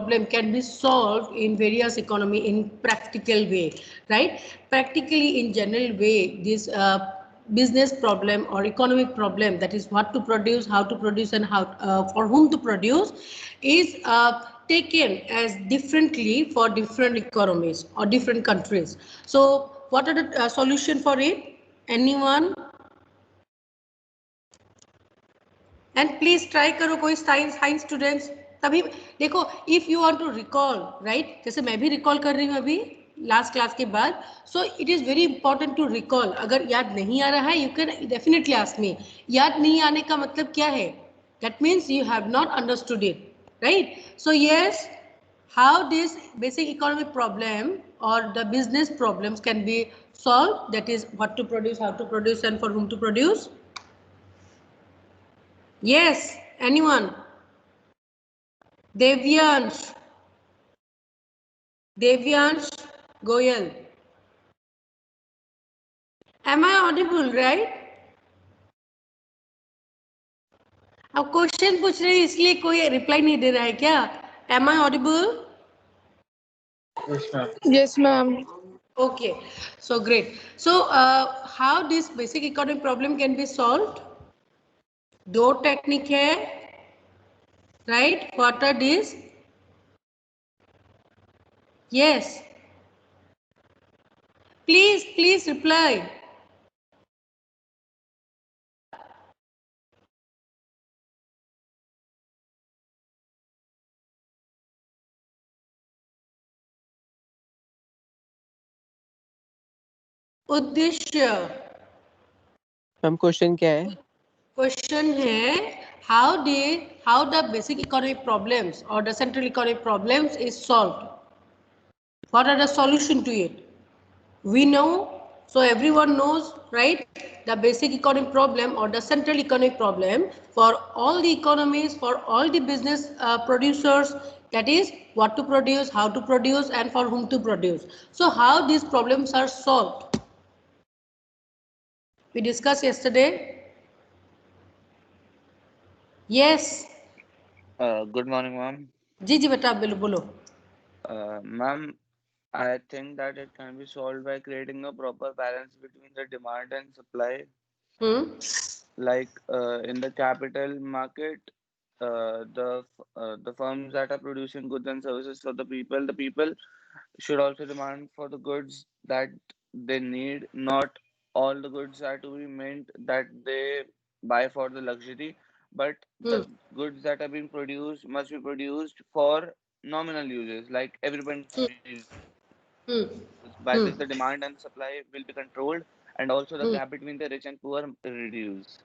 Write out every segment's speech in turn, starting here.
problem can be solved in various economy in practical way, right? Practically in general way, this business problem or economic problem, that is what to produce, how to produce, and how for whom to produce, is taken as differently for different economies or different countries. So what are the solution for it? Anyone? And please try करो कोई science students तभी देखो if you want to recall right जैसे मैं भी recall कर रही हूँ अभी लास्ट क्लास के बाद so it is very important to recall अगर याद नहीं आ रहा है you can definitely ask me याद नहीं आने का मतलब क्या है that means you have not understood it right so yes how this basic economic problem or the business problems can be solved, that is what to produce, how to produce, and for whom to produce. Yes, anyone? Devyansh Goyal. Am I audible, right? अब question पूछ रहे हैं इसलिए कोई reply नहीं दे रहा है क्या? Am I audible? Yes, ma'am. Yes, ma'am. Okay, so great. So how this basic economic problem can be solved? दो टेक्निक है, right? What are these? Yes. Please reply. उद्देश्य मैम क्वेश्चन क्या है? क्वेश्चन है how the basic economic problems or the central economic problems is solved. What are the solution to it? We know, so everyone knows, right? The basic economic problem or the central economic problem for all the economies, for all the business producers, that is what to produce, how to produce, and for whom to produce. So how these problems are solved? We discussed yesterday. Yes. Good morning, ma'am. जी बेटा बोलो. Ma'am, I think that it can be solved by creating a proper balance between the demand and supply. Like in the capital market, the firms that are producing goods and services for the people should also demand for the goods that they need. Not all the goods are to be meant that they buy for the luxury, but the goods that are being produced must be produced for nominal uses, like everyone needs. By this, the demand and supply will be controlled, and also the gap between the rich and poor reduced.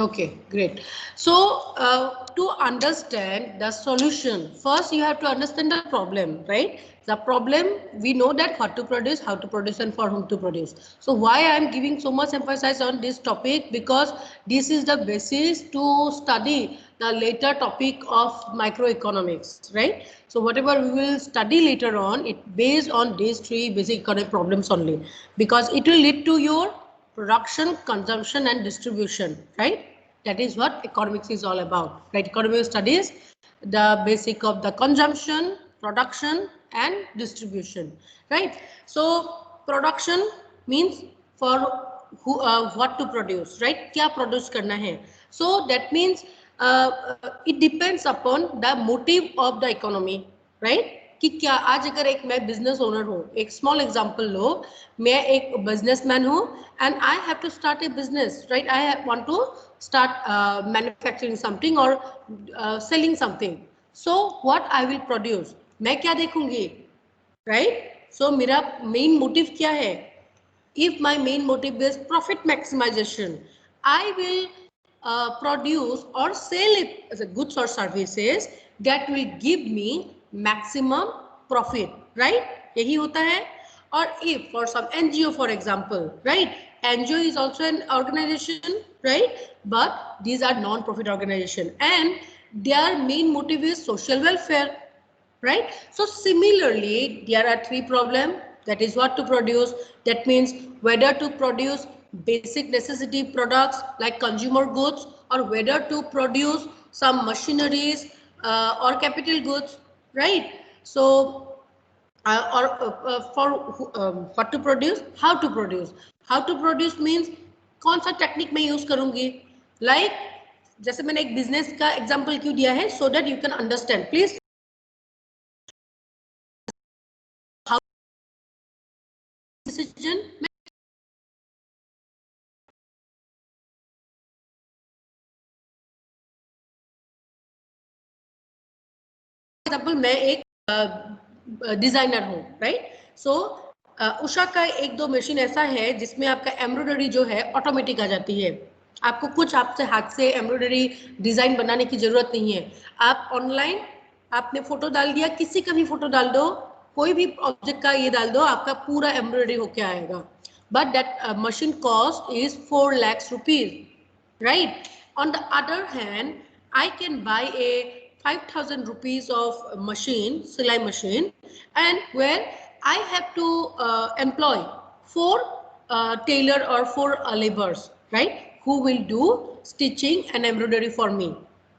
Okay, great. So to understand the solution, first you have to understand the problem, right? The problem, we know that what to produce, how to produce, and for whom to produce. So why I am giving so much emphasis on this topic? Because this is the basis to study the later topic of microeconomics, right? So whatever we will study later on, it based on these three basic economic problems only, because it will lead to your production, consumption, and distribution, right? That is what economics is all about, right? Economics studies the basic of the consumption, production, and distribution, right? So production means for who, what to produce, right? क्या produce करना है? So that means it depends upon the motive of the economy, right? कि क्या आज अगर एक मैं business owner हूँ, एक स्मॉल एग्जांपल लो, मैं एक बिजनेसमैन हूँ and I have to start a business, right? I want to start manufacturing something और selling something. So what I will produce, मैं क्या देखूंगी, राइट? सो मेरा मेन मोटिव क्या है? If my main motive is profit maximization, I will produce or sell it as a goods or services that will give me maximum profit, right? यही होता है. Or if for some NGO, for example, right? NGO is also an organization, right? But these are non-profit organization and their main motive is social welfare, right? So similarly, there are three problems. That is what to produce. That means whether to produce basic necessity products like consumer goods or whether to produce some machineries or capital goods, right? So for what to produce, how to produce. How to produce means कौन सा technique मैं use करूंगी, like जैसे मैंने एक business का example क्यों दिया है, so that you can understand please. How decision example, मैं एक डिजाइनर हूँ, राइट? सो उषा का एक दो मशीन ऐसा है जिसमें आपका एम्ब्रॉयडरी जो है ऑटोमेटिक आ जाती है. आपको कुछ आपसे हाथ से एम्ब्रॉयडरी डिजाइन बनाने की जरूरत नहीं है. आप ऑनलाइन आपने फोटो डाल दिया, किसी का भी फोटो डाल दो, कोई भी ऑब्जेक्ट का ये डाल दो, आपका पूरा एम्ब्रॉयडरी होके आएगा. But that machine cost is 4 lakhs rupees, right? On the other hand, I can buy a 5,000 rupees of machine, silai machine, and where I have to employ 4 tailor or 4 laborers, right, who will do stitching and embroidery for me,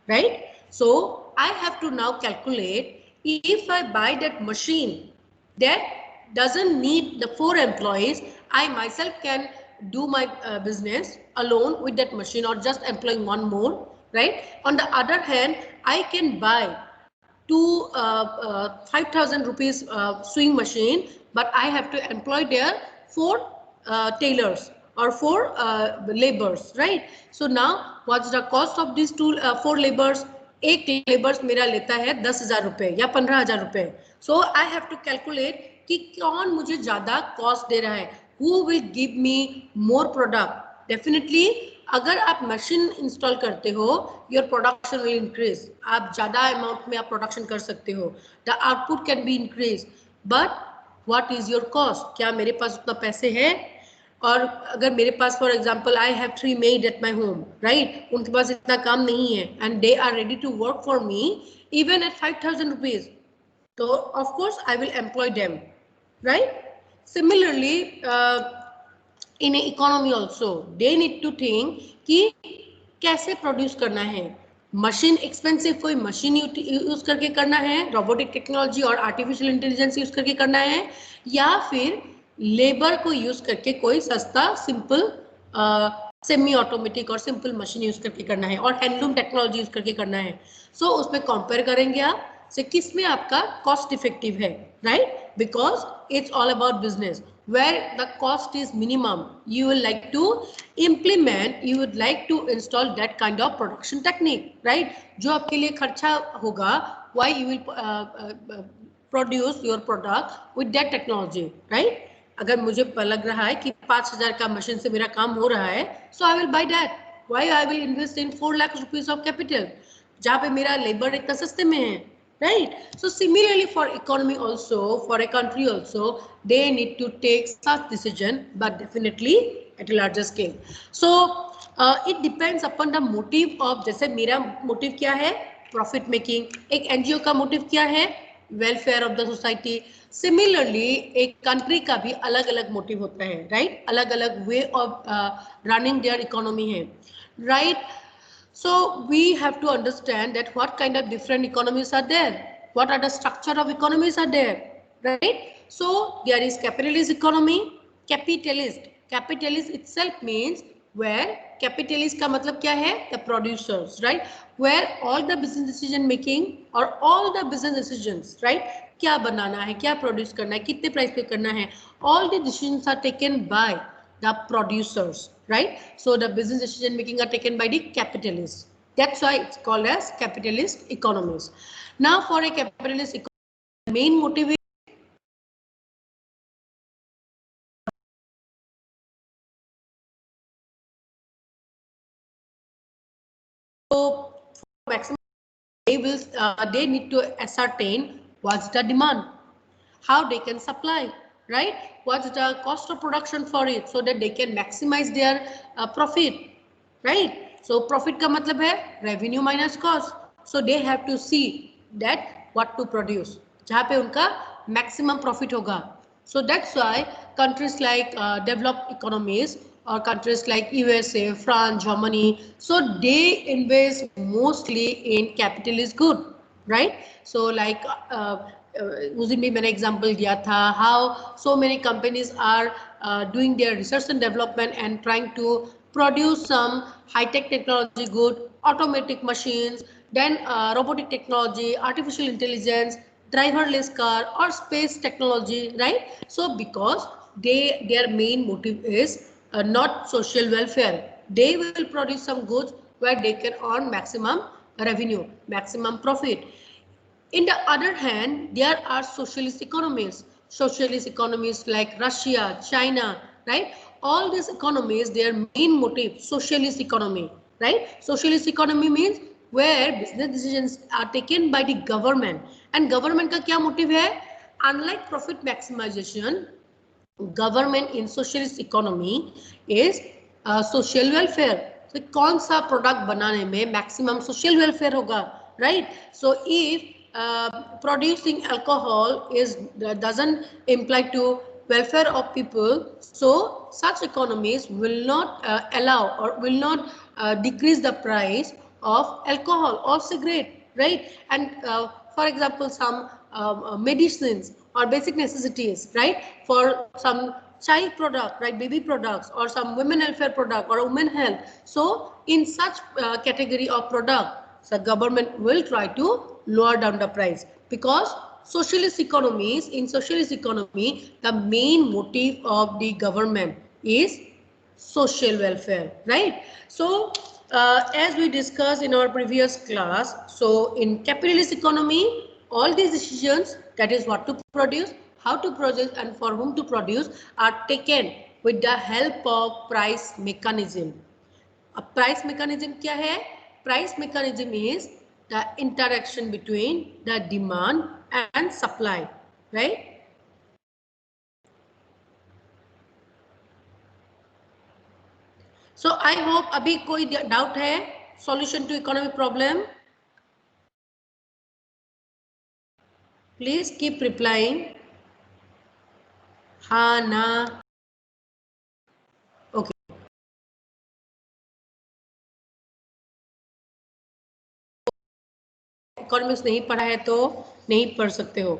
right? So I have to now calculate, if I buy that machine that doesn't need the 4 employees, I myself can do my business alone with that machine or just employing one more, right? On the other hand, I can buy 5,000 rupees sewing machine, but I have to employ there 4 tailors or 4 laborers, right? So now what's the cost of these 4 laborers? एक labours मेरा लेता है 10,000 रुपए या 15,000 रुपए. सो I have to calculate कि कौन मुझे ज्यादा कॉस्ट दे रहा है, who will give me more product. Definitely अगर आप मशीन इंस्टॉल करते हो, योर प्रोडक्शन विल इंक्रीज. आप ज्यादा अमाउंट में आप प्रोडक्शन कर सकते हो, the output can be increase. But what is your cost? क्या मेरे पास उतना पैसे हैं? और अगर मेरे पास for example I have 3 maid at my home, right, उनके पास इतना काम नहीं है and they are ready to work for me even at 5,000 rupees, तो of course I will employ them, right? Similarly in economy also they need to think कि कैसे produce करना है. मशीन एक्सपेंसिव, कोई मशीन यूज करके करना है, robotic technology और आर्टिफिशियल इंटेलिजेंस यूज करके करना है, या फिर लेबर को यूज करके कोई सस्ता सिंपल सेमी ऑटोमेटिक और सिंपल मशीन यूज करके करना है, और हैंडलूम टेक्नोलॉजी यूज करके करना है. सो उसमें कंपेयर करेंगे आप से किस में आपका कॉस्ट इफेक्टिव है, right? Because it's all about business where the cost is minimum. You will like to implement, you would like to install that kind of production technique, right? जो आपके लिए खर्चा होगा, why you will produce your product with that technology, right? अगर मुझे लग रहा है कि 5,000 का मशीन से मेरा काम हो रहा है, so I will buy that. Why I will invest in 4 lakh rupees of capital, जहाँ पे मेरा लेबर इतना सस्ते में है, right? So similarly for economy also, for a country also, they need to take such decision, but definitely at a larger scale. So it depends upon the motive of, जैसे मेरा motive क्या है, profit making. एक NGO का motive क्या है, welfare of the society. Similarly एक country का भी अलग अलग मोटिव होता है, राइट? अलग अलग way of running their economy है, right? So we have to understand that what kind of different economies are there, what are the structure of economies are there, right? So there is capitalist economy. Capitalist itself means where capitalist का मतलब क्या है, the producers, right? Where all the business decision making or all the business decisions, right? क्या बनाना है, क्या produce करना है, कितने प्राइस पे करना है, all the decisions are taken by the producers, right? So the business decision making are taken by the capitalists. That's why it's called as capitalist economies. Now for a capitalist economy, the main motive is so maximum they need to ascertain what's the demand, how they can supply, right? What's the cost of production for it, so that they can maximize their profit, right? So profit का मतलब है revenue minus cost. So they have to see that what to produce, जहाँ पे उनका maximum profit होगा. So that's why countries like developed economies or countries like USA, France, Germany, so they invest mostly in capitalist good, right? So like उस दिन भी मैंने example दिया था how so many companies are doing their research and development and trying to produce some high-tech technology good, automatic machines, then robotic technology, artificial intelligence, driverless car or space technology, right? So because their main motive is not social welfare. They will produce some goods where they can earn maximum revenue, maximum profit. In the other hand, there are socialist economies like Russia, China, right? All these economies, their main motive, socialist economy, right? Socialist economy means where business decisions are taken by the government. And government का क्या motive है? Unlike profit maximization, government in socialist economy is social welfare. So कौन सा product बनाने में maximum social welfare होगा, right? So if producing alcohol is doesn't imply to welfare of people, so such economies will not allow or will not decrease the price of alcohol or cigarette, right? And for example, some medicines or basic necessities, right? For some child product, right? Baby products or some women welfare product or women health. So in such category of product, the government will try to lower down the price because socialist economies, in socialist economy, the main motive of the government is social welfare, right? So as we discussed in our previous class, so in capitalist economy, all these decisions, that is what to produce, how to produce and for whom to produce, are taken with the help of price mechanism. A price mechanism क्या है? Price mechanism is the interaction between the demand and supply, right? So I hope अभी कोई doubt है solution to economic problem? Please keep replying. हाँ ना. Okay. Economics नहीं पढ़ा है तो नहीं पढ़ सकते हो.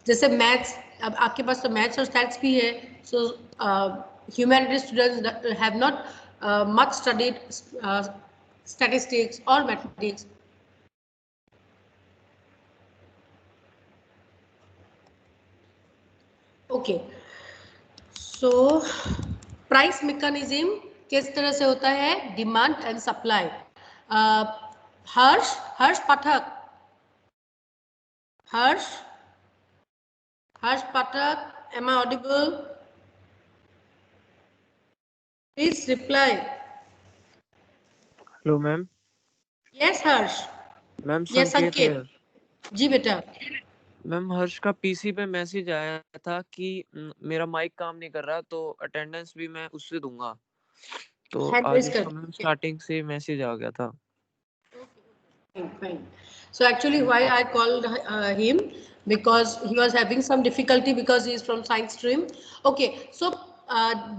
जैसे मैथ्स, अब आपके पास तो मैथ्स और स्टैट्स भी है. सो humanities students have not much studied statistics or mathematics. Okay. So price mechanism किस तरह से होता है? Demand and supply. Harsh Pathak, Harsh Pathak, am I audible? Please reply. Hello ma'am. Yes Harsh. Ma'am Yes संकेत है. संकेत. जी बेटा. Ma'am हर्ष का पीसी पे मैसेज आया था कि मेरा माइक काम नहीं कर रहा, तो अटेंडेंस भी मैं उससे दूंगा. तो आज उसका मैम स्टार्टिंग से मैसेज आ गया था. Fine. So actually why I called him, because he was having some difficulty because he is from science stream. Okay, so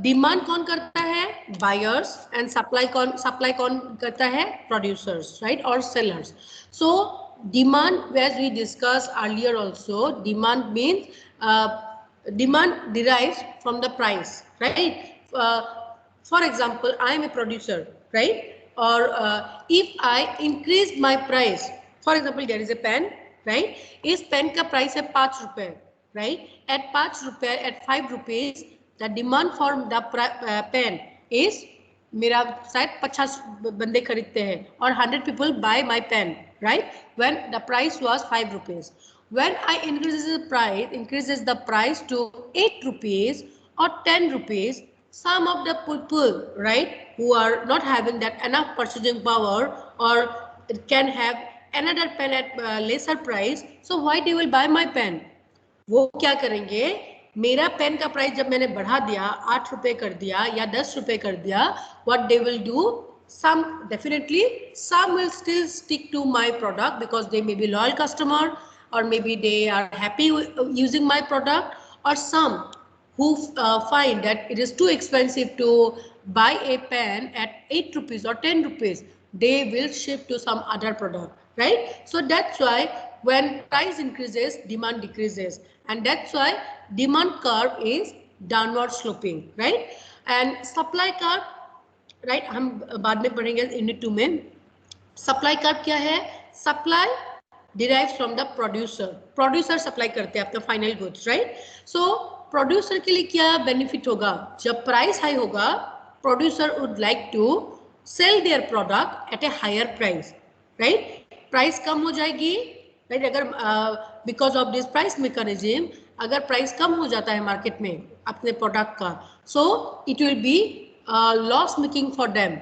demand कौन करता है? Buyers. And supply कौन करता है? Producers, right? Or sellers. So demand, as we discussed earlier also, demand means demand derives from the price, right? For example, I am a producer, right? Or if I increase my price, for example, there is a pen, right? इस pen का price है 5 रुपए, right? At 5 रुपए, at 5 rupees, the demand for the pen is, मेरा शायद 50 बंदे खरीदते हैं और 100 people buy my pen, right? When the price was 5 rupees. When I increases the price to 8 rupees or 10 rupees, some of the people, right, who are not having that enough purchasing power or can have another pen at lesser price, so why they will buy my pen? वो क्या करेंगे? मेरा pen का price जब मैंने बढ़ा दिया, 8 रुपए कर दिया या 10 रुपए कर दिया, what they will do, some definitely some will still stick to my product because they may be loyal customer or maybe they are happy using my product, or some who find that it is too expensive to buy a pen at 8 rupees or 10 rupees, they will shift to some other product. right? So that's why when price increases, demand decreases, and that's why demand curve is downward sloping, right? And supply curve, right, हम बाद में पढ़ेंगे unit 2 में. Supply curve क्या है? Supply derives from the producer. Producer supply करते हैं आपका final goods, right? So producer के लिए क्या बेनिफिट होगा? जब प्राइस हाई होगा, producer would like to sell their product at a higher price, right? Price कम हो जाएगी, राइट? अगर because of this price mechanism, अगर प्राइस कम हो जाता है मार्केट में अपने प्रोडक्ट का, so it will be loss making for them,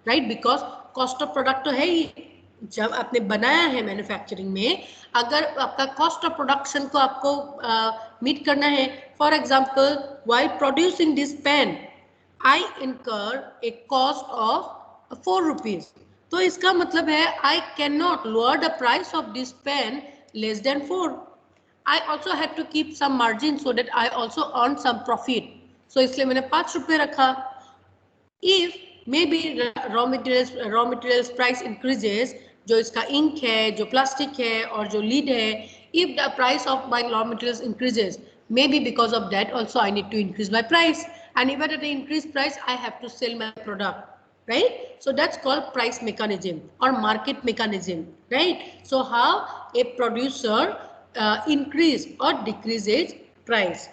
right? Because cost of product तो है ही, जब आपने बनाया है मैन्युफैक्चरिंग में, अगर आपका कॉस्ट ऑफ प्रोडक्शन को आपको मीट करना है, for example while producing this pen I incur a cost of 4 rupees, तो इसका मतलब है I cannot lower the price of this pen less than 4. I also have to keep some margin so that I also earn some profit, so इसलिए मैंने 5 रुपये रखा. If maybe raw materials price increases, जो इसका ink है, जो plastic है और जो लीड है, if the price of buying raw materials increases, maybe because of that also I need to increase my price, and even at the increased price I have to sell my product, right? So that's called price mechanism or market mechanism, right? So how a producer increase or decreases price.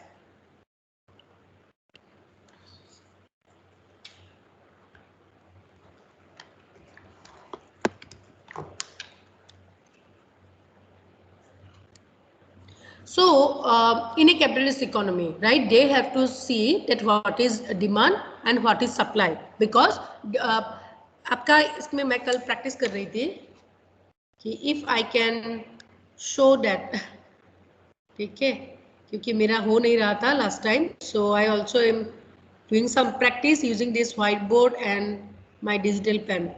So in a capitalist economy, right, they have to see that what is demand and what is supply, because आपका इसमें मैं कल practice कर रही थी कि if I can show that, ठीक है, क्योंकि मेरा हो नहीं रहा था last time, so I also am doing some practice using this whiteboard and my digital pen.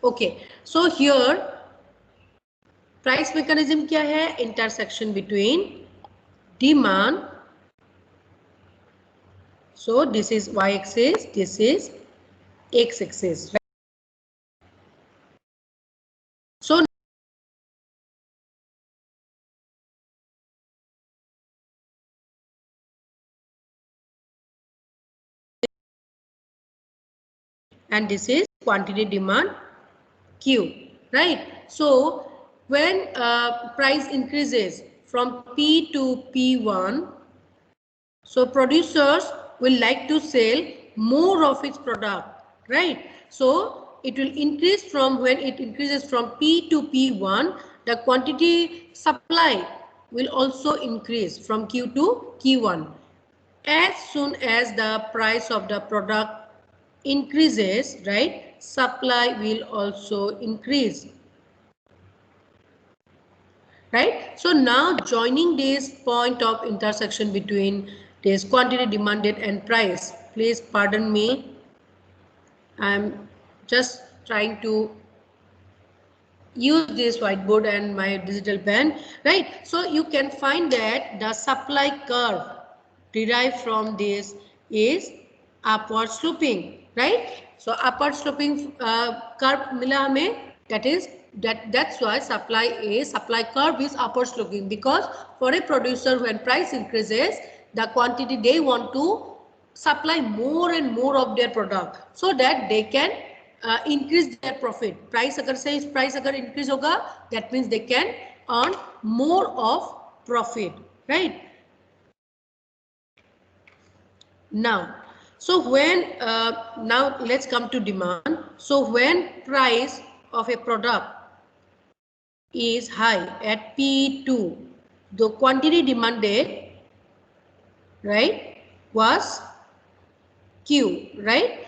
Okay, so here price mechanism क्या है? Intersection between demand, so this is y-axis, this is x-axis, right? So and this is quantity demand Q, right? So when price increases from P to P1, so producers will like to sell more of its product, right? So it will increase from, when it increases from P to P1, the quantity supply will also increase from Q to Q1. As soon as the price of the product increases, right, supply will also increase. Right? So now joining this point of intersection between this quantity demanded and price, please pardon me, I'm just trying to use this whiteboard and my digital pen, right? So you can find that the supply curve derived from this is upward sloping, right? So upward sloping curve mila hame, that's why supply curve is upward sloping, because for a producer when price increases, the quantity they want to supply more and more of their product so that they can increase their profit. Price agar sales price agar increase hoga, that means they can earn more of profit, right? Now, so when now let's come to demand. So when price of a product is high at P2, the quantity demanded, right, was Q, right?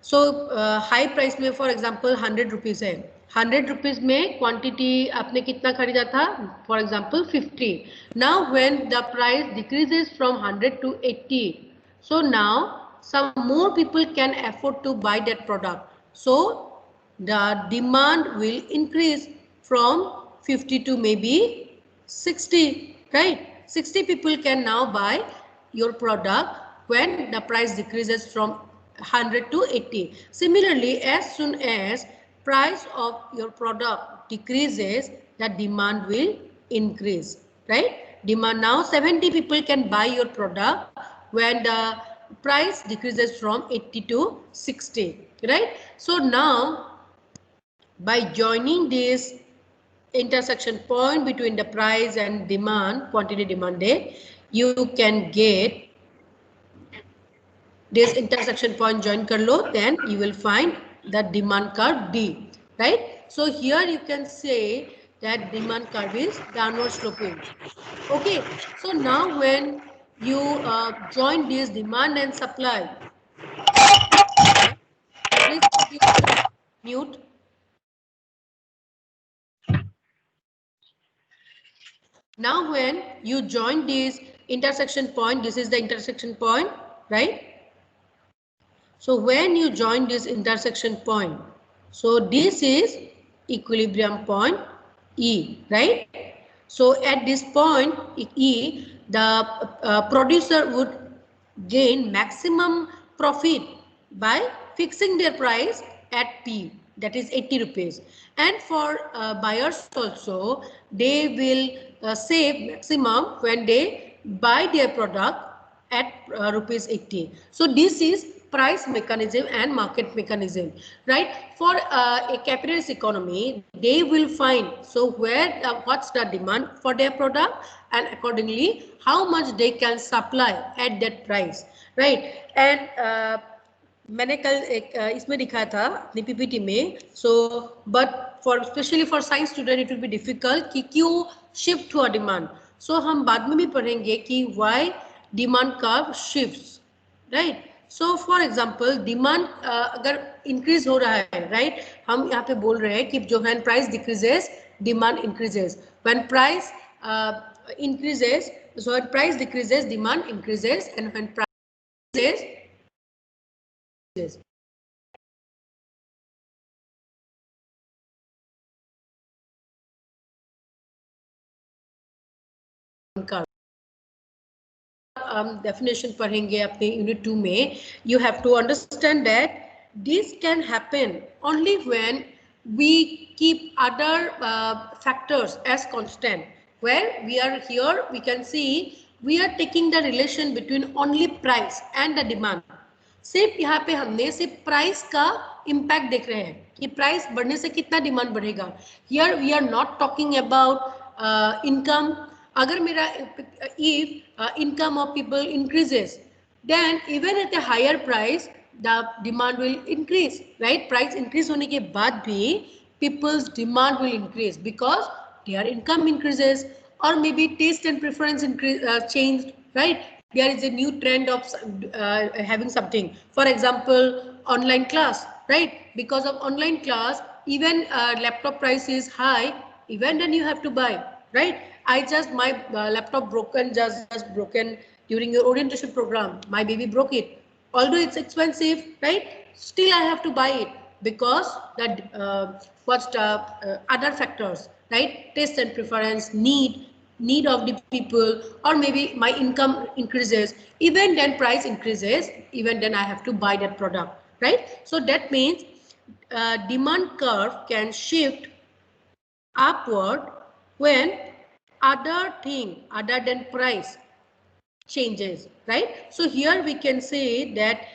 So high price में for example 100 rupees है, 100 rupees में quantity आपने कितना खरीदा था? For example 50. Now when the price decreases from 100 to 80, so now some more people can afford to buy that product. So the demand will increase from 50 to maybe 60, right? 60 people can now buy your product when the price decreases from 100 to 80. Similarly, as soon as price of your product decreases, the demand will increase, right? Demand now 70 people can buy your product when the price decreases from 80 to 60, right? So now by joining this intersection point between the price and demand, quantity demanded, you can get this intersection point join kar lo, then you will find the demand curve D, right? So here you can say that demand curve is downward sloping. Okay, so now when you join this demand and supply, please mute. Now when you join this intersection point, this is the intersection point, right? So when you join this intersection point, so this is equilibrium point E, right? So at this point E, the producer would gain maximum profit by fixing their price at P, that is 80 rupees. And for buyers also, they will save maximum when they buy their product at rupees 80. So this is price mechanism and market mechanism, right? For a capitalist economy, they will find so where what's the demand for their product, and accordingly how much they can supply at that price, right? And मैंने कल एक इसमें दिखाया था अपनी PPT में, so but for specially for science student it will be difficult कि क्यों शिफ्ट हुआ डिमांड. सो हम बाद में भी पढ़ेंगे कि why demand curve shifts, right? So for example demand अगर इंक्रीज हो रहा है, राइट? हम यहाँ पे बोल रहे हैं कि जो when price decreases demand increases, when price increases, so when price decreases demand increases, and when price increases definition पढ़ेंगे अपने unit 2 में. You have to understand that this can happen only when we keep other factors as constant. Where we are here, we can see we are taking the relation between only price and the demand. सिर्फ यहाँ पे हमने सिर्फ price का impact देख रहे हैं कि प्राइस बढ़ने से कितना डिमांड बढ़ेगा. Here we are not talking about income. अगर मेरा if income of people increases, then even at a higher price the demand will increase, right? Price increase होने के बाद भी people's demand will increase because their income increases, or maybe taste and preference increase changed, right? There is a new trend of having something, for example online class, right? Because of online class, even laptop price is high, even then you have to buy, right? I just my laptop just broken during your orientation program. My baby broke it. Although it's expensive, right? Still I have to buy it because that what's the other factors, right? Taste and preference, need of the people, or maybe my income increases. Even then price increases. Even then I have to buy that product, right? So that means demand curve can shift upward when other thing other than price changes, right? So here we can say that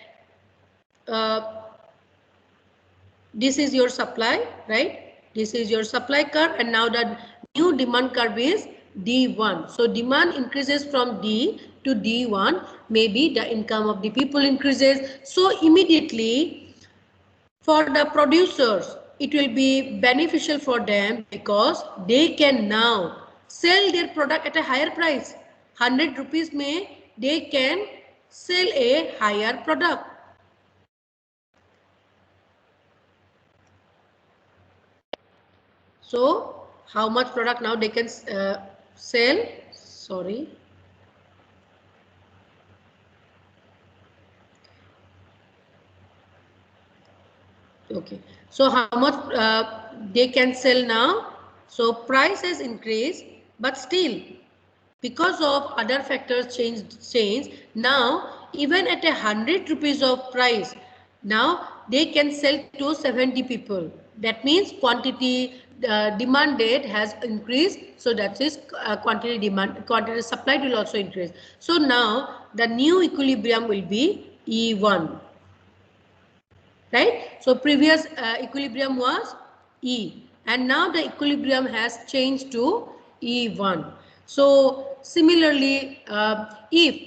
this is your supply, right? This is your supply curve, and now the new demand curve is D1. So demand increases from D to D1, maybe the income of the people increases. So immediately for the producers, it will be beneficial for them because they can now sell their product at a higher price. 100 rupees mein they can sell a higher product. So how much product now they can sell? Sorry. Okay. So how much they can sell now? So price has increased, but still because of other factors change, now even at 100 rupees of price, now they can sell to 70 people That means quantity demanded has increased, so that is quantity supplied will also increase. So now the new equilibrium will be E1, right? So previous equilibrium was E, and now the equilibrium has changed to E1. So similarly, if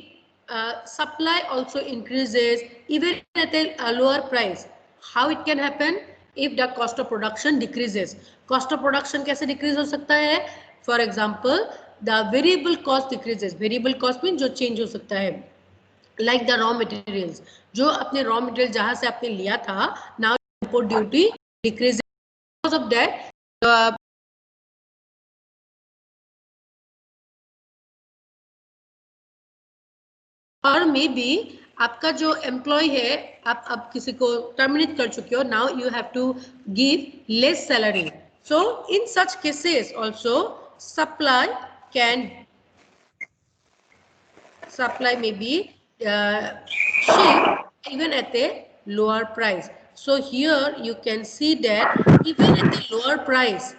supply also increases even at a lower price, how it can happen? If the cost of production decreases. Cost of production कैसे decrease हो सकता है? For example, the variable cost decreases. Variable cost means जो change हो सकता है. Like the raw materials, जो अपने raw material जहाँ से आपने लिया था, now import duty decreases. Because of that, और मे बी आपका जो एम्प्लॉय है, आप अब किसी को टर्मिनेट कर चुके हो, now you have to give less salary. So in such cases also supply may be shipped even at a lower price. So here you can see that even at a lower price,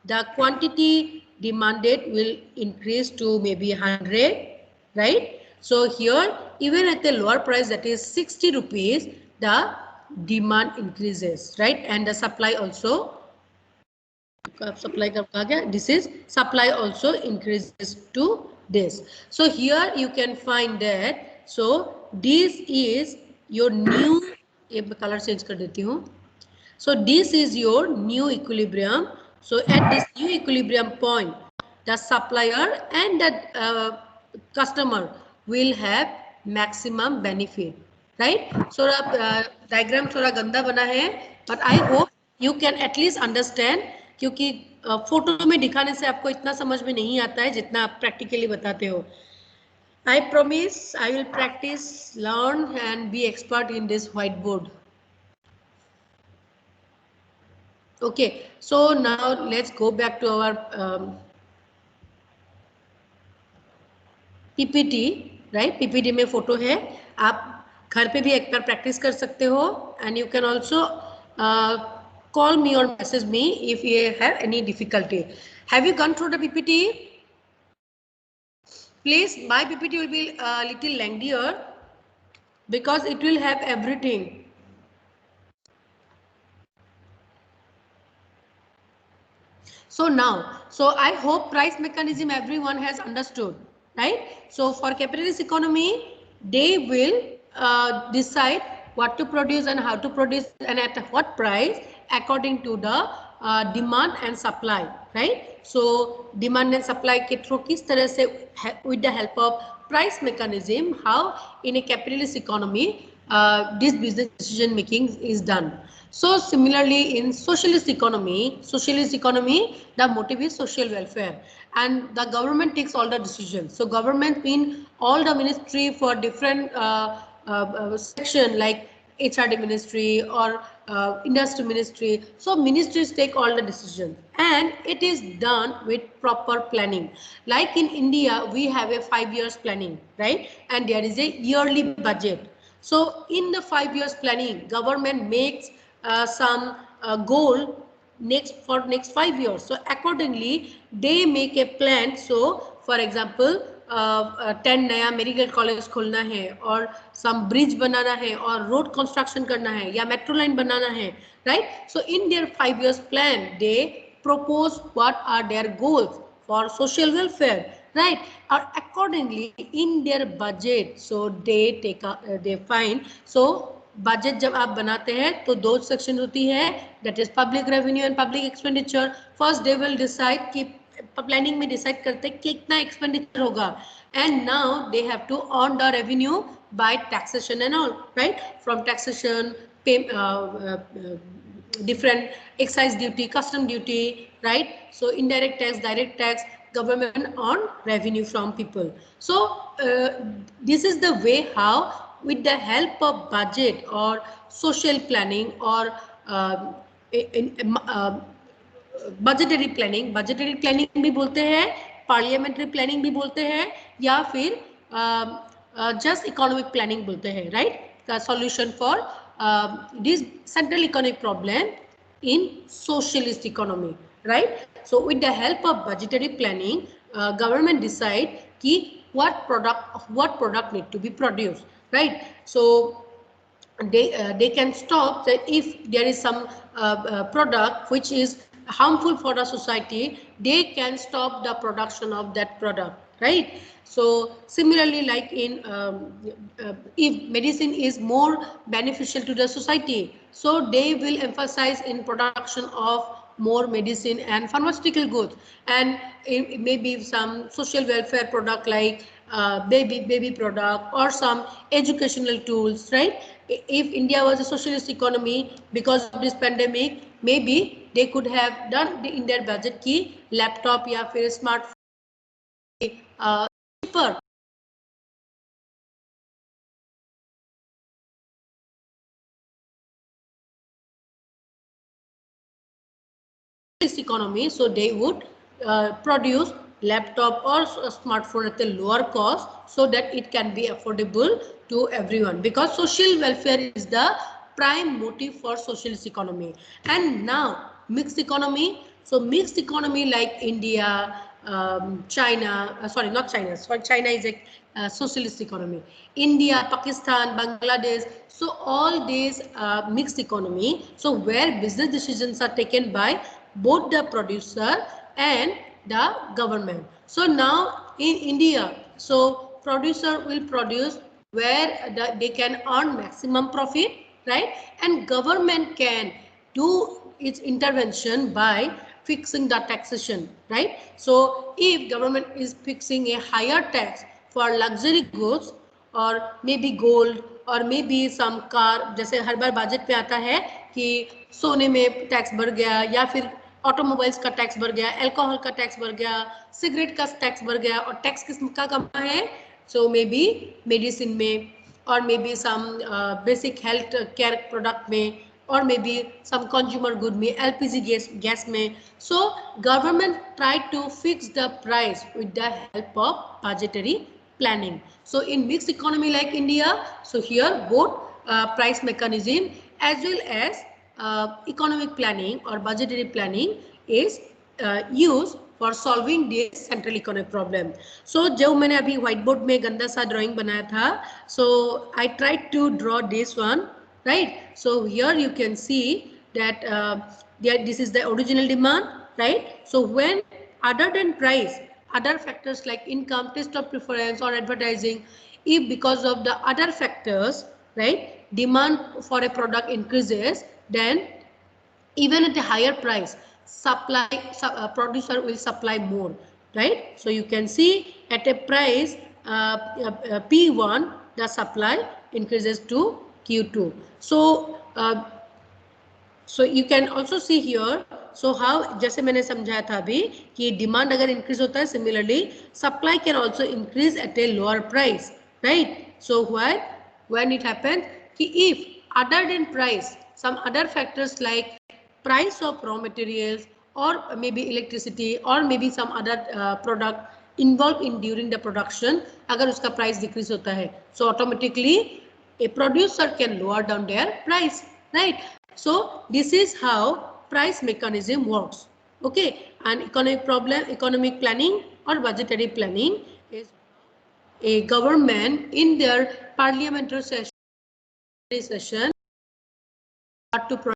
the quantity demanded will increase to maybe 100, right? So here even at a lower price, that is 60 rupees, the demand increases, right? And the supply also, this is supply also increases to this. So here you can find that, so this is your new, ये color change कर देती हूँ. So this is your new equilibrium. So at this new equilibrium point, the supplier and the customer will have maximum benefit, right? So diagram थोड़ा गंदा बना है, but I hope you can at least understand, क्योंकि photo में दिखाने से आपको इतना समझ में नहीं आता है जितना आप प्रैक्टिकली बताते हो. I promise I will practice, learn and be expert in this whiteboard. Okay, so now let's go back to our PPT, right? PPT में फोटो है, आप घर पे भी एक बार प्रैक्टिस कर सकते हो, and you can also call me or message me if you have any difficulty. Have you gone through the PPT? Please, my PPT will be a little lengthier because it will have everything. So now, so I hope price mechanism everyone has understood, right? So for capitalist economy, they will decide what to produce and how to produce and at what price according to the demand and supply, right? So demand and supply के through किस तरह से with the help of price mechanism, how in a capitalist economy this business decision making is done. So similarly in socialist economy, the motive is social welfare and the government takes all the decisions. So government mean all the ministry for different section like HRD ministry or industry ministry. So ministries take all the decisions and it is done with proper planning. Like in India, we have a 5 years planning, right? And there is a yearly budget. So in the 5 years planning, government makes some goal next 5 years. So accordingly, they make a plan. So for example, 10 नया medical college खोलना है और some bridge बनाना है और road construction करना है या metro line बनाना है, right? So in their 5 years plan, they propose what are their goals for social welfare, right? Or accordingly in their budget, so they take they find. So budget जब आप बनाते हैं तो दो सेक्शन होती है, that is public revenue and public expenditure. First they will decide कि planning में डिसाइड करते हैं कितना एक्सपेंडिचर होगा, and now they have to earn the revenue by taxation and all, right? From taxation, different excise duty, custom duty, right? So indirect tax, direct tax, government earn revenue from people. So this is the way how with the help of budget or social planning or budgetary planning भी बोलते हैं, parliamentary planning भी बोलते हैं, या फिर just economic planning बोलते हैं, right? The solution for this central economic problem in socialist economy, right? So with the help of budgetary planning, government decide ki what product need to be produced, right? So they can stop that if there is some product which is harmful for the society, they can stop the production of that product, right? So similarly, like in if medicine is more beneficial to the society, so they will emphasize in production of more medicine and pharmaceutical goods, and maybe some social welfare product like baby product or some educational tools, right? If India was a socialist economy, because of this pandemic, maybe they could have done in their budget ki laptop ya fir smartphone cheaper economy, so they would produce laptop or a smartphone at a lower cost so that it can be affordable to everyone, because social welfare is the prime motive for socialist economy. And now mixed economy, so mixed economy like India, China, sorry, not China, sorry, China is a socialist economy, India, Pakistan, Bangladesh, so all these mixed economy, so where business decisions are taken by both the producer and the government. So now in India, so producer will produce where they can earn maximum profit, right? And government can do its intervention by fixing the taxation, right? So if government is fixing a higher tax for luxury goods और may B gold और may be some car, जैसे हर बार budget में आता है कि सोने में tax बढ़ गया या फिर ऑटोमोबाइल्स का टैक्स बढ़ गया, अल्कोहल का टैक्स बढ़ गया, सिगरेट का टैक्स बढ़ गया, और टैक्स किस का कम है? सो मे बी मेडिसिन में, और may be some basic health care product में, or maybe some consumer good में, LPG gas में. So government try to fix the price with the help of budgetary planning. So in mixed economy like India, so here both price mechanism as well as economic planning or budgetary planning is used for solving this central economic problem. So जब मैंने अभी white board में गंदा सा drawing बनाया था, so I tried to draw this one, right? So here you can see that this is the original demand, right? So when other than price, other factors like income, taste of preference or advertising, if because of the other factors, right, demand for a product increases, then even at a higher price, supply producer will supply more, right? So you can see at a price P1, the supply increases to Q2. So so you can also see here, so how जैसे मैंने समझाया था अभी कि demand अगर increase होता है, similarly supply can also increase at a lower price, right? So when it happens कि if other than price, some other factors like price of raw materials or maybe electricity or maybe some other product involved in during the production, अगर उसका price decrease होता है, so automatically a producer can lower down their price, right? So this is how price mechanism works, okay? And economic planning or budgetary planning is a government in their parliamentary session to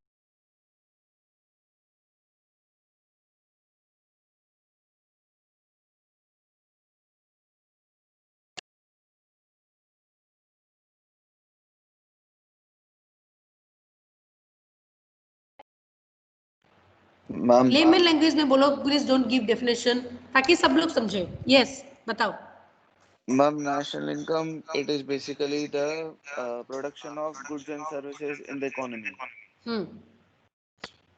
layman language में बोलो, please don't give definition ताकि सब लोग समझे. Yes, बताओ. Ma'am, national income, it is basically the production of goods and services in the economy.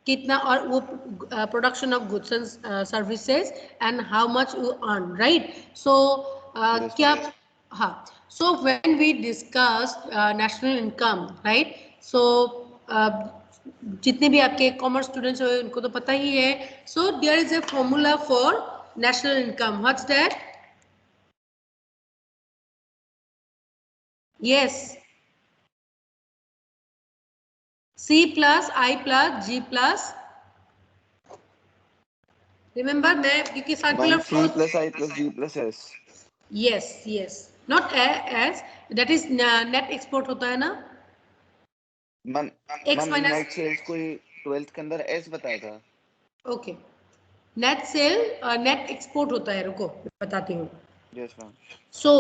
कितना, और वो production of goods and services and how much you earn, right? So क्या, हाँ, so when we discuss national income, right? So जितने भी आपके commerce students हो उनको तो पता ही है. So there is a formula for national income. What's that? Yes, C plus I plus G plus Remember मैं क्योंकि circular 1C plus I plus D plus S. Yes, yes. Not as that is net export होता है ना? मन X मन minus. Net sales को 12th के अंदर S बताया था. Okay. Net sale net export होता है. रुको बताती हूँ. Yes ma'am. So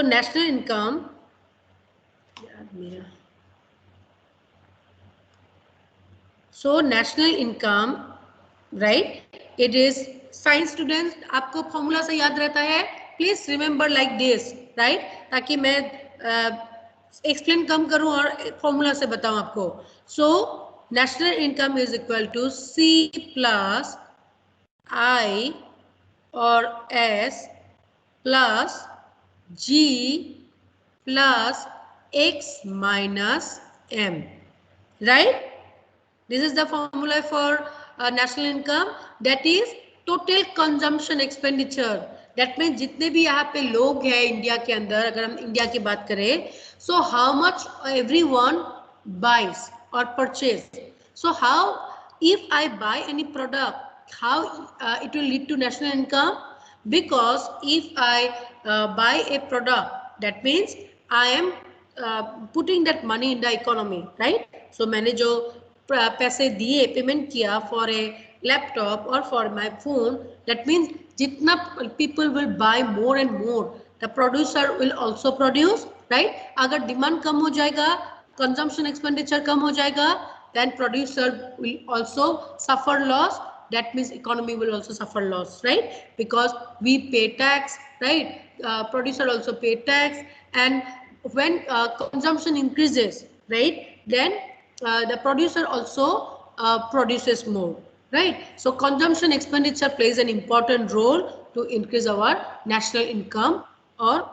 national income. यार मेरा. So national income, right? It is science students. आपको फॉर्मूला से याद रहता है? Please remember like this, right? ताकि मैं एक्सप्लेन कम करूं और फॉर्मूला से बताऊं आपको. So national income is equal to C plus I or S plus G plus X minus M, right? This is the formula for national income. That is total consumption expenditure. That means जितने भी यहाँ पे लोग हैं India के अंदर, अगर हम इंडिया की बात करें, so how much everyone buys or purchase. So how if I buy any product, how it will lead to national income? Because if I buy a product, that means I am putting that money in the economy, right? So मैंने जो पैसे दिए payment किया for a laptop और for my phone, that means जितना people will buy more and more, the producer will also produce, right? अगर demand कम हो जाएगा, कंजम्पशन एक्सपेंडिचर कम हो जाएगा, then producer will also suffer loss. That means economy will also suffer loss, right? Because we pay tax, right? Producer also pay tax, and when consumption increases, right, then the producer also produces more, right? So consumption expenditure plays an important role to increase our national income or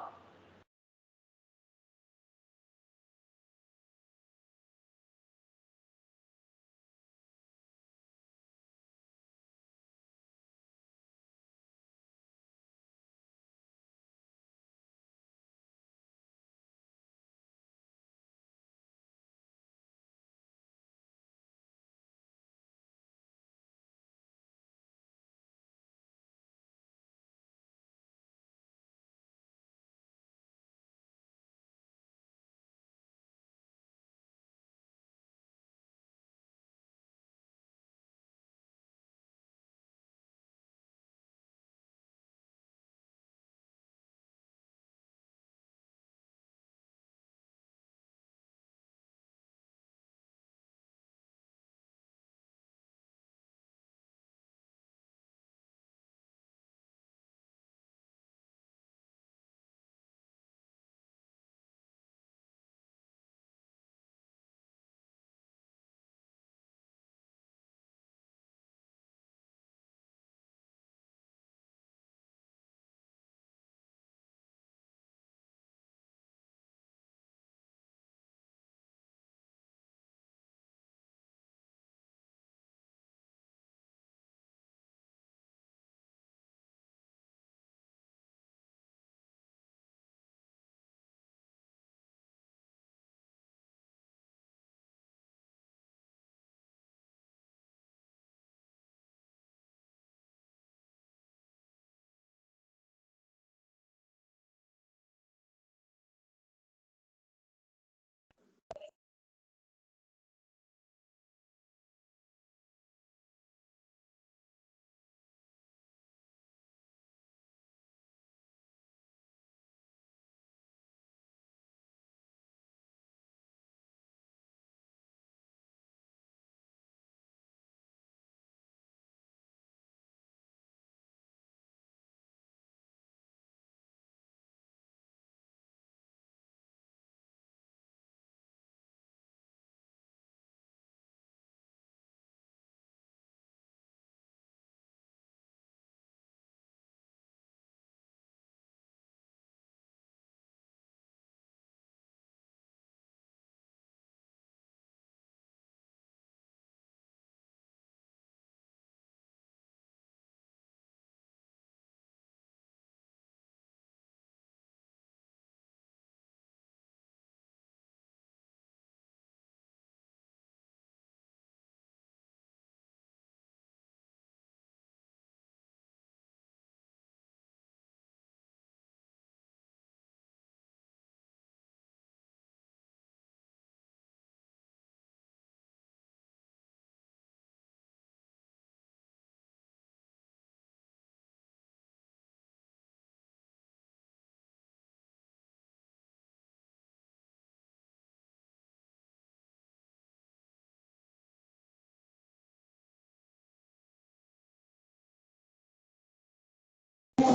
Yes,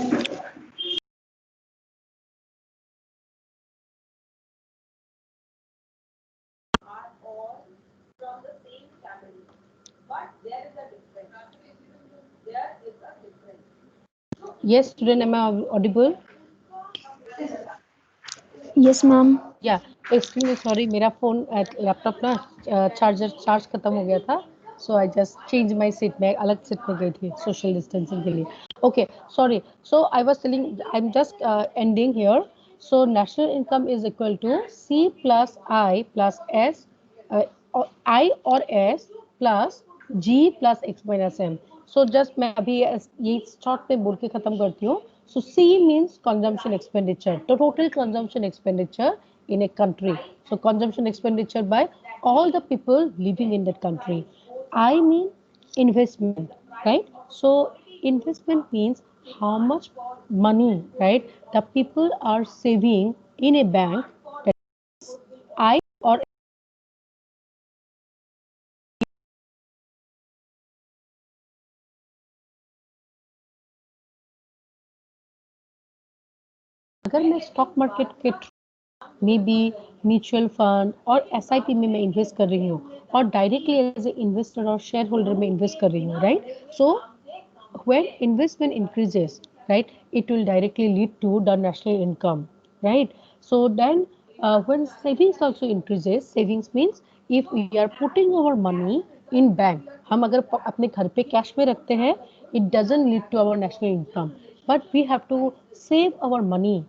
student, am I audible? Yes, ma'am. Yeah, extremely sorry, मेरा phone laptop ना charge खत्म हो गया था, so I just changed my seat. मैं अलग seat पे गई थी social distancing के लिए. Okay, sorry. So I was telling, I'm just ending here. So national income is equal to C plus I plus S, uh, I or S plus G plus X minus M. So just मैं अभी ये short में बोल के खत्म करती हूँ. So C means consumption expenditure, the total consumption expenditure in a country. So consumption expenditure by all the people living in that country. I mean investment, right? So investment means how much money, right, the people are saving in a bank. That is I or अगर मैं stock market के may be mutual fund और SIP में मैं invest कर रही हूँ और डायरेक्टली एज ए इन्वेस्टर और शेयर होल्डर में इन्वेस्ट कर रही हूँ, right? So when investment increases, right, it will directly lead to the national income, right? So then when savings also increases, savings means if we are putting our money in bank, हम अगर अपने घर पे cash में रखते हैं, it doesn't lead to our national income, but we have to save our money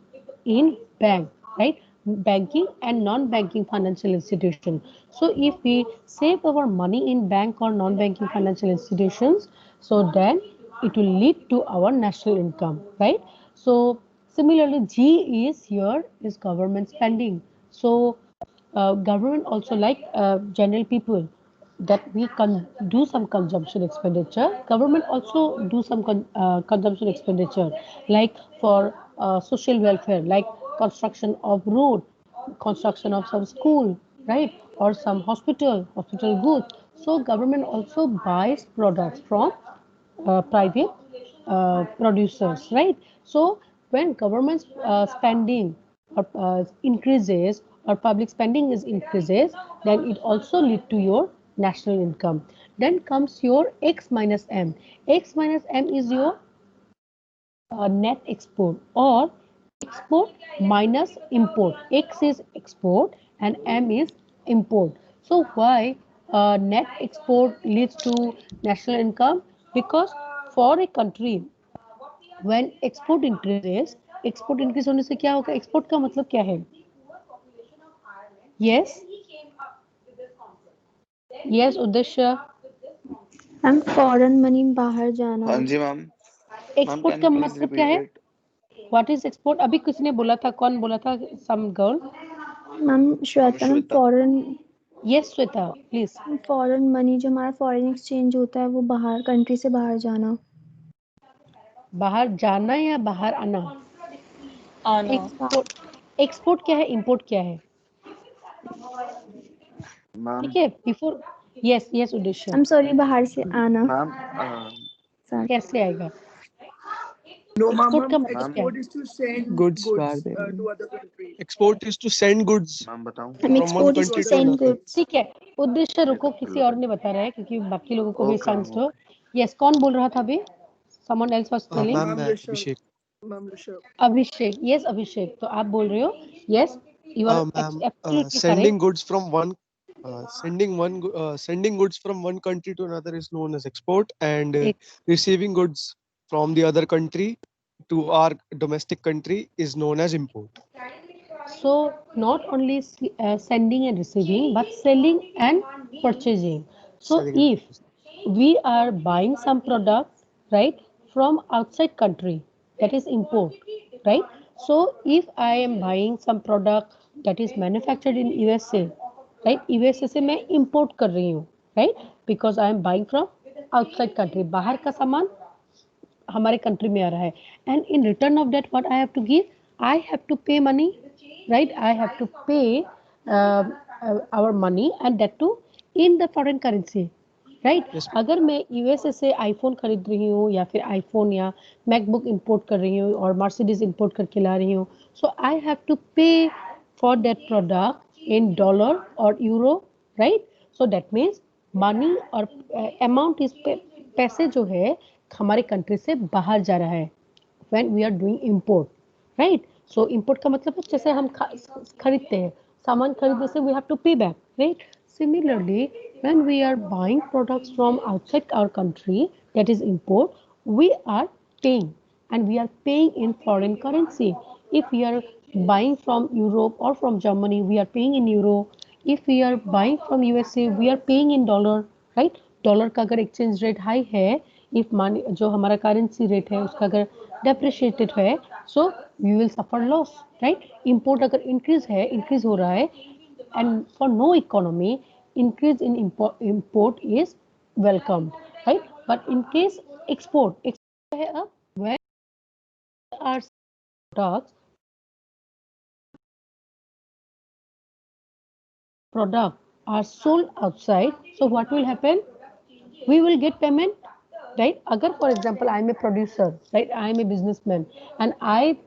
in bank, right? Banking and non-banking financial institution. So if we save our money in bank or non-banking financial institutions, so then it will lead to our national income, right? So similarly, G is here is government spending. So government also like general people that we can do some consumption expenditure. Government also do some consumption expenditure like for social welfare, like construction of road, construction of some school, right, or some hospital goods. So government also buys products from private producers, right? So when government spending increases or public spending is increases, then it also lead to your national income. Then comes your X minus M. X minus M is your net export or export minus import. X is export and M is import. So why net export leads to national income? Because for a country when export increases, export increase होने से क्या होगा? Export का मतलब क्या है? Yes, yes, उद्देश्य. Ma'am foreign money बाहर जाना. हाँ जी मैम. Export का मतलब क्या है? What is export? अभी किसने बोला था? कौन बोला था? Some girl. Ma'am Shweta. Ma'am foreign. Yes, Sweta, please. Foreign money जो हमारा फॉरेन एक्सचेंज होता है वो बाहर कंट्री से बाहर जाना. बाहर जाना या बाहर आना? एक्सपोर्ट. एक्सपोर्ट क्या है? इंपोर्ट क्या है? ठीक है. बिफोर. यस यस उद्देश्य. आई एम सॉरी, बाहर से आना. मैम कैसे आएगा? No, Export का ma'am. मतलब क्या Export है? is to send goods to other countries. export is to send goods ma'am बताऊं. Ma'am from one export is to country to send another. Goods. ठीक है. उद्देश्य रुको, किसी और ने बता रहा है क्योंकि बाकी लोगों को भी Okay, चांस ma'am, दो. यस, कौन बोल रहा था अभी? Someone else was telling. Ma'am, Ma'am, Rishabh. Abhishek. Ma'am, Rishabh. Abhishek. Yes अभिषेक, तो आप बोल रहे हो. Yes, you are Ma'am, absolutely sending correct. goods from one sending goods from one country to another is known as export, and receiving goods from the other country to our domestic country is known as import. So not only sending and receiving, but selling and purchasing. So Selling and if we are buying some product, right, from outside country, that is import, right? So if I am buying some product that is manufactured in USA, right, USA से मैं import कर रही हूँ, right, because I am buying from outside country. बाहर का सामान हमारे country में आ रहा है, and in return of that what I have to give? I have to pay money, right? I have to pay our money and that too in the foreign currency, right Yes. अगर मैं USA से iPhone खरीद रही हूँ या फिर iPhone या MacBook import कर रही हूँ और मर्सिडीज इंपोर्ट करके ला रही हूँ so I have to pay for that product in dollar और euro right so that means money और अमाउंट इज पैसे जो है हमारे कंट्री से बाहर जा रहा है when we are doing import right so import का मतलब है जैसे हम खरीदते हैं सामान खरीदने से we have to pay back right similarly when we are buying products from outside our country that is import we are paying and we are paying in foreign currency if we are buying from Europe or from Germany we are paying in euro if we are buying from USA we are paying in dollar right dollar का अगर exchange rate high है if मान जो हमारा currency rate है उसका अगर depreciated है so we will suffer loss right import अगर इंक्रीज हो रहा है and for no economy increase in import is welcome right but in case export है अब when are products product are sold outside so what will happen we will get payment right agar for example I am a producer right I am a businessman and I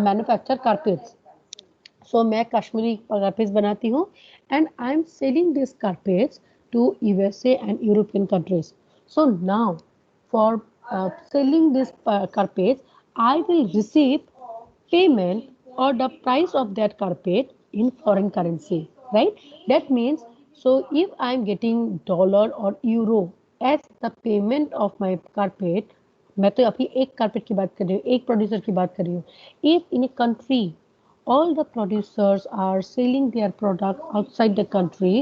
manufacture carpets so मैं Kashmiri carpets बनाती हूँ and I am selling these carpets to USA and European countries so now for selling these carpets I will receive payment or the price of that carpet in foreign currency right that means so if I am getting dollar or euro as the payment of my carpet मैं तो अभी एक carpet की बात कर रही हूँ एक प्रोड्यूसर की बात कर रही हूँ if in a country all the producers are selling their product outside the country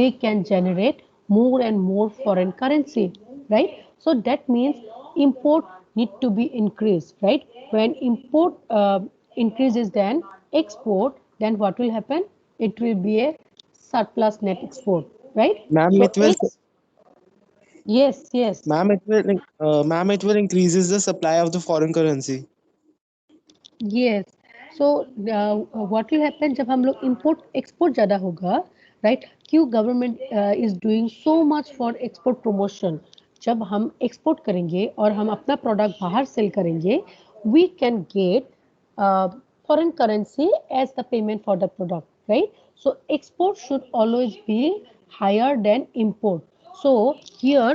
they can generate more and more foreign currency right so that means import need to be increased right when import increases than export then what will happen it will be a surplus net export right Ma'am, so it will, yes ma'am, it will increases the supply of the foreign currency. yes so what will happen जब हम लोग import export ज़्यादा होगा right क्यों government is doing so much for export promotion जब हम export करेंगे और हम अपना product बाहर sell करेंगे we can get foreign currency as the payment for the product right so export should always be higher than import so here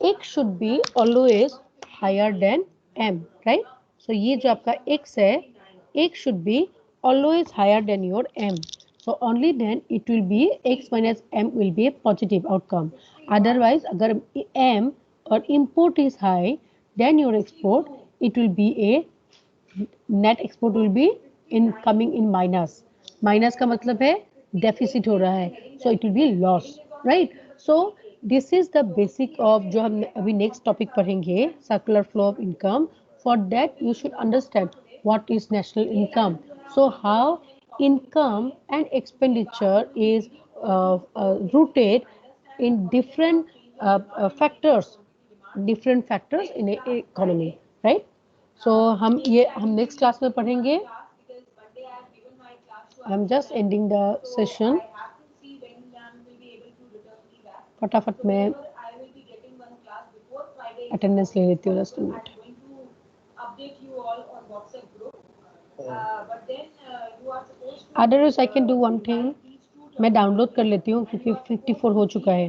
x should be always higher than m right so ये जो आपका x है x should be always higher than your m so only then it will be x minus m will be a positive outcome otherwise अगर m or import is high then your export it will be a net export will be in coming in minus का मतलब है deficit हो रहा है so it will be loss right so this is the basic of जो हम अभी next topic पढ़ेंगे circular flow of income for that you should understand what is national income so how income and expenditure is rooted in different factors in a economy right so हम next class में पढ़ेंगे I'm just ending the session फटाफट मैं attendance ले लेती हूँ just a minute otherwise I can do one thing मैं download कर लेती हूँ क्योंकि 54 हो चुका है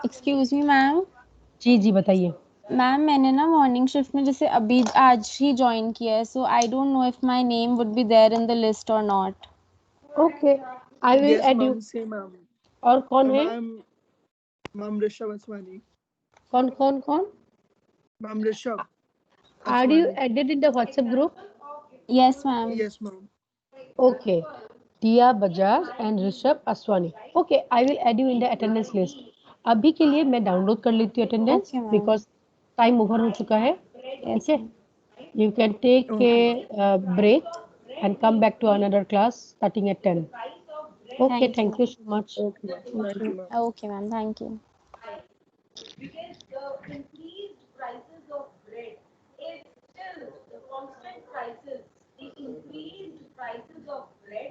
एक्सक्यूज मी मैम जी बताइए मैम मैंने ना मॉर्निंग शिफ्ट में जैसे अभी आज ही ज्वाइन किया है so I don't know if my name would be there in the list और not okay I will Yes, add you ma'am. Same, ma'am. और कौन है Ma'am Rishabh Aswani. कौन Ma'am Rishabh are you Aswani. added in the WhatsApp group yes ma'am Yes, ma'am. okay Dia Bajaj and Rishabh Aswani okay I will add you in the attendance list अभी के लिए मैं download कर लेती हूँ attendance Okay, ma'am. Because time over हो चुका है ठीक है you can take a break and come back to another class starting at 10 okay thank you so much Okay, ma'am. Thank you, ma'am. Okay ma'am thank you